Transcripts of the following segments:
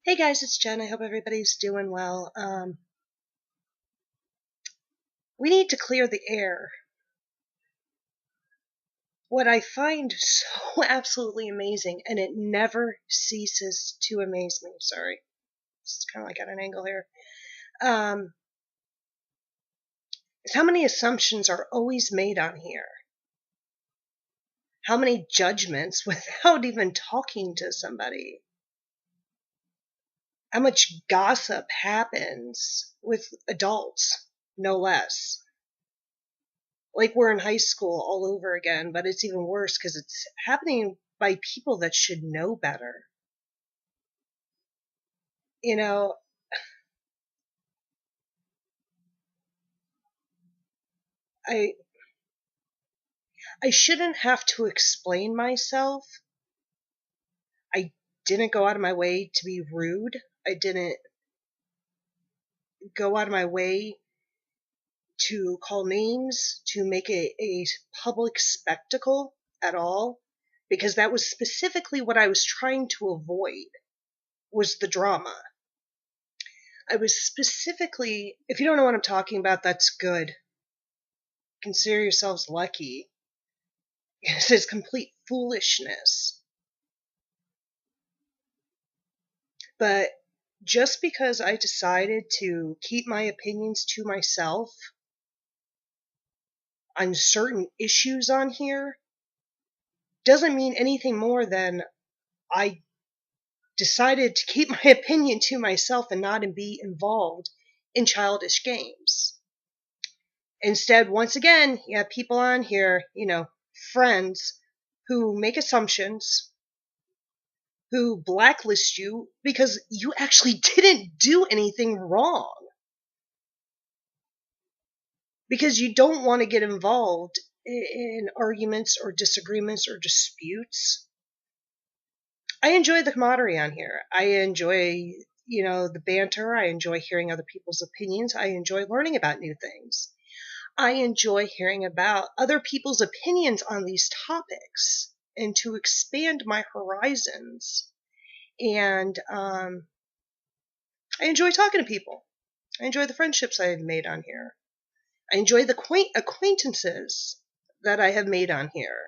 Hey guys, it's Jen. I hope everybody's doing well. We need to clear the air. What I find so absolutely amazing, and it never ceases to amaze me. Sorry, it's kind of like at an angle here. Um, is how many assumptions are always made on here. How many judgments without even talking to somebody. How much gossip happens with adults, no less. Like we're in high school all over again, but it's even worse because it's happening by people that should know better. You know, I I shouldn't have to explain myself. I didn't go out of my way to be rude. I didn't go out of my way to call names, to make a public spectacle at all, because that was specifically what I was trying to avoid, was the drama. I was specifically, if you don't know what I'm talking about, that's good. Consider yourselves lucky. This is complete foolishness. But just because I decided to keep my opinions to myself on certain issues on here doesn't mean anything more than I decided to keep my opinion to myself and not be involved in childish games. Instead, once again, you have people on here, friends who make assumptions, who blacklist you because you actually didn't do anything wrong. Because you don't want to get involved in arguments or disagreements or disputes. I enjoy the camaraderie on here. I enjoy, the banter. I enjoy hearing other people's opinions. I enjoy learning about new things. I enjoy hearing about other people's opinions on these topics and to expand my horizons. And I enjoy talking to people. I enjoy the friendships I have made on here. I enjoy the quaint acquaintances that I have made on here.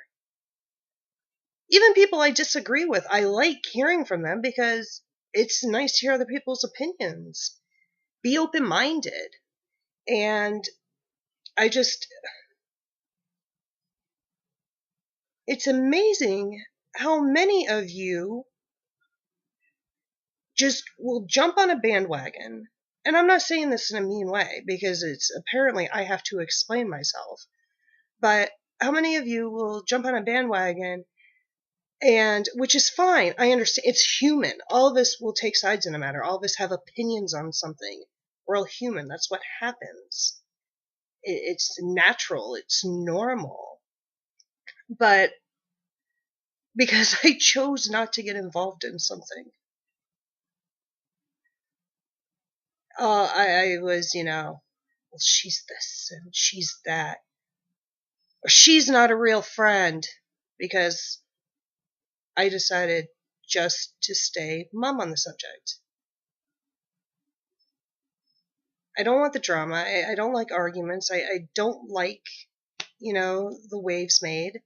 Even people I disagree with, I like hearing from them because it's nice to hear other people's opinions. Be open-minded. And I just, it's amazing how many of you just will jump on a bandwagon. And I'm not saying this in a mean way because it's apparently I have to explain myself. But how many of you will jump on a bandwagon, and which is fine. I understand. It's human. All of us will take sides in a matter. All of us have opinions on something. We're all human. That's what happens. It's natural. It's normal. But because I chose not to get involved in something, I was, well, she's this and she's that. Or she's not a real friend because I decided just to stay mum on the subject. I don't want the drama. I don't like arguments. I don't like, the waves made.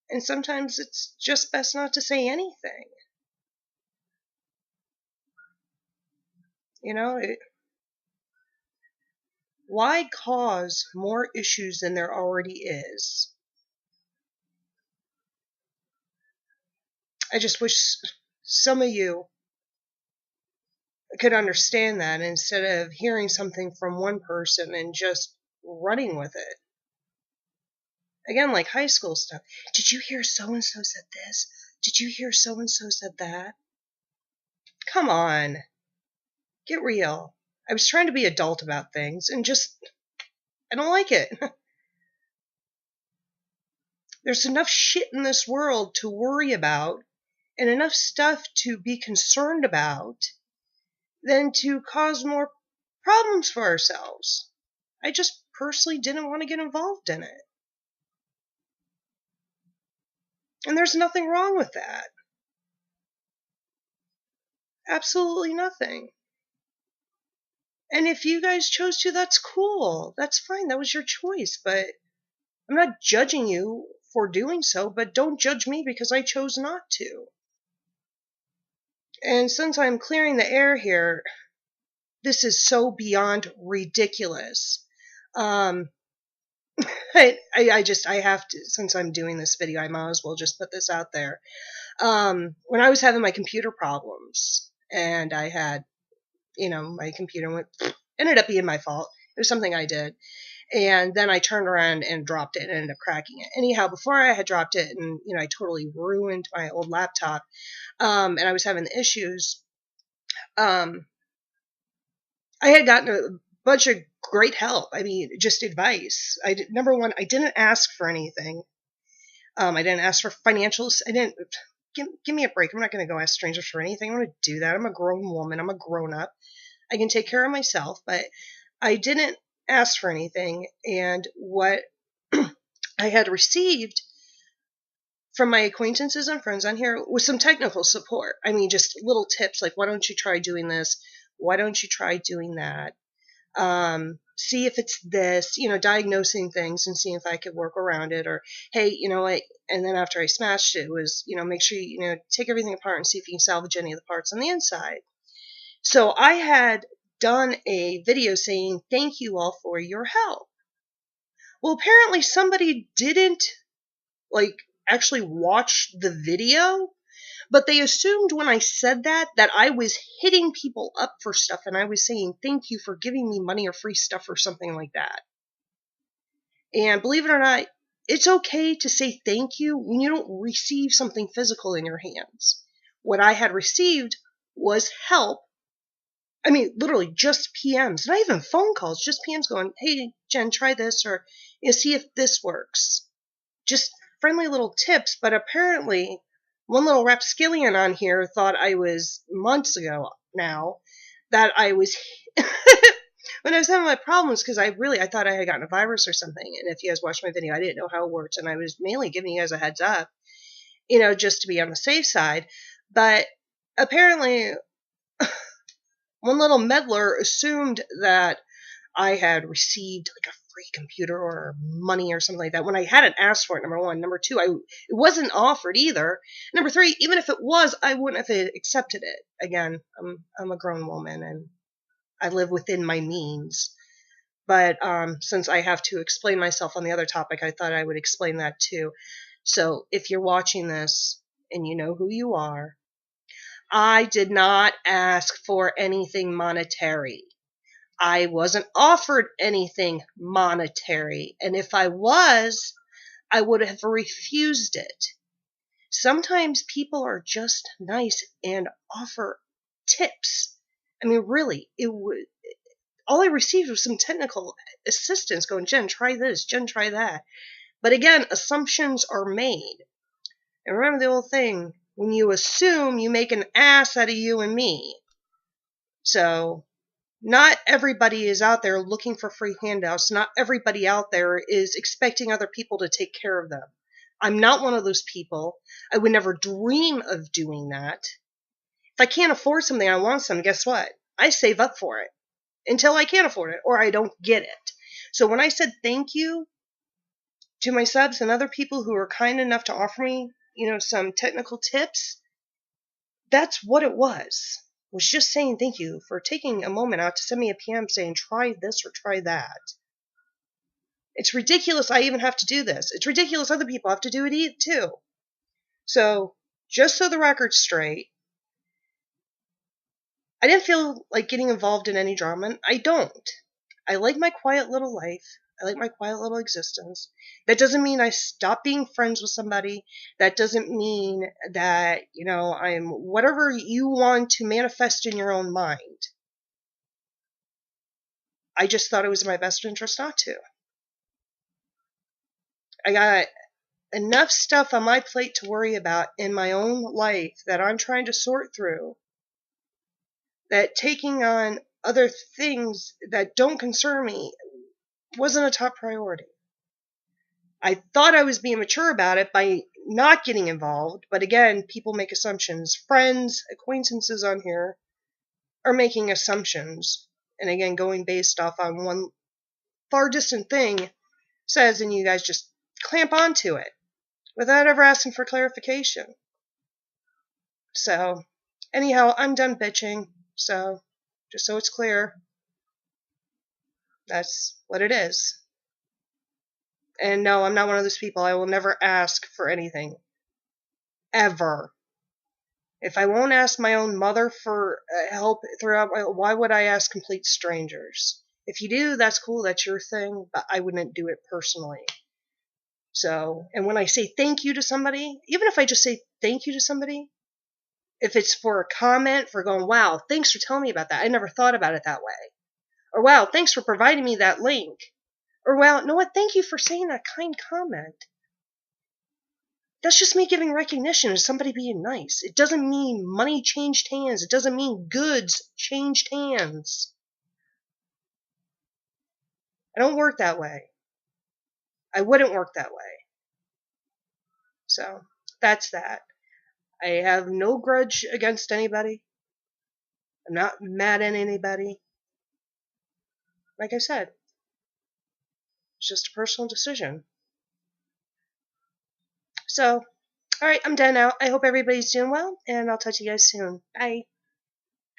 And sometimes it's just best not to say anything. You know, why cause more issues than there already is? I just wish some of you could understand that instead of hearing something from one person and just running with it. Again, like high school stuff. Did you hear so and so said this? Did you hear so and so said that? Come on. Get real. I was trying to be adult about things and just, I don't like it. There's enough shit in this world to worry about and enough stuff to be concerned about than to cause more problems for ourselves. I just personally didn't want to get involved in it. And there's nothing wrong with that. Absolutely nothing. And if you guys chose to, that's cool. That's fine. That was your choice. But I'm not judging you for doing so, but don't judge me because I chose not to. And since I'm clearing the air here, this is so beyond ridiculous. I have to, since I'm doing this video, I might as well just put this out there. When I was having my computer problems and I had, my computer ended up being my fault. It was something I did. And then I turned around and dropped it and ended up cracking it. Anyhow, before I had dropped it and, I totally ruined my old laptop, and I was having the issues, I had gotten a bunch of great help. I mean, just advice. Number one, I didn't ask for anything. I didn't ask for financials. I didn't, give me a break. I'm not going to go ask strangers for anything. I'm going to do that. I'm a grown woman. I'm a grown up. I can take care of myself, but I didn't ask for anything. And what I had received from my acquaintances and friends on here was some technical support. I mean, just little tips like, why don't you try doing this? Why don't you try doing that? See if it's this, diagnosing things and seeing if I could work around it, or, hey, what? And then after I smashed it, was, make sure you, take everything apart and see if you can salvage any of the parts on the inside. So I had done a video saying, thank you all for your help. Well, apparently somebody didn't, actually watch the video, but they assumed when I said that I was hitting people up for stuff and I was saying, thank you for giving me money or free stuff or something like that. And believe it or not, it's okay to say thank you when you don't receive something physical in your hands. What I had received was help. I mean, literally just PMs, not even phone calls, just PMs going, hey, Jen, try this, or see if this works. Just friendly little tips, but apparently one little rapscallion on here thought I was, months ago now, that I was, when I was having my problems, because I thought I had gotten a virus or something, and if you guys watched my video, I didn't know how it worked, and I was mainly giving you guys a heads up, just to be on the safe side, but apparently one little meddler assumed that I had received a free computer or money or something like that when I hadn't asked for it, number one. Number two, it wasn't offered either. Number three, even if it was, I wouldn't have accepted it. Again, I'm a grown woman and I live within my means. But since I have to explain myself on the other topic, I thought I would explain that too. So if you're watching this and you know who you are, I did not ask for anything monetary. I wasn't offered anything monetary, and if I was, I would have refused it. Sometimes people are just nice and offer tips. I mean, really, all I received was some technical assistance going, Jen, try this, Jen, try that. But again, assumptions are made. And remember the old thing, when you assume, you make an ass out of you and me. So not everybody is out there looking for free handouts. Not everybody out there is expecting other people to take care of them. I'm not one of those people. I would never dream of doing that. If I can't afford something, I want something, guess what? I save up for it until I can't afford it or I don't get it. So when I said thank you to my subs and other people who are kind enough to offer me, some technical tips, that's what it was just saying thank you for taking a moment out to send me a PM saying try this or try that. It's ridiculous I even have to do this. It's ridiculous other people have to do it too. So, just so the record's straight, I didn't feel like getting involved in any drama, and I don't. I like my quiet little life. I like my quiet little existence. That doesn't mean I stop being friends with somebody. That doesn't mean that, I'm whatever you want to manifest in your own mind. I just thought it was in my best interest not to. I got enough stuff on my plate to worry about in my own life that I'm trying to sort through, that taking on other things that don't concern me wasn't a top priority. I thought I was being mature about it by not getting involved. But again, people make assumptions. Friends, acquaintances on here are making assumptions. And again, going based off on one far distant thing says, and you guys just clamp onto it without ever asking for clarification. So, anyhow, I'm done bitching. So, just so it's clear, that's what it is. And no, I'm not one of those people. I will never ask for anything. Ever. If I won't ask my own mother for help throughout, why would I ask complete strangers? If you do, that's cool. That's your thing. But I wouldn't do it personally. So, and when I say thank you to somebody, even if I just say thank you to somebody, if it's for a comment, for going, wow, thanks for telling me about that. I never thought about it that way. Or wow, thanks for providing me that link. Or wow, you know what? Thank you for saying that kind comment. That's just me giving recognition and somebody being nice. It doesn't mean money changed hands. It doesn't mean goods changed hands. I don't work that way. I wouldn't work that way. So, that's that. I have no grudge against anybody. I'm not mad at anybody. Like I said, it's just a personal decision. So, alright, I'm done now. I hope everybody's doing well, and I'll talk to you guys soon. Bye.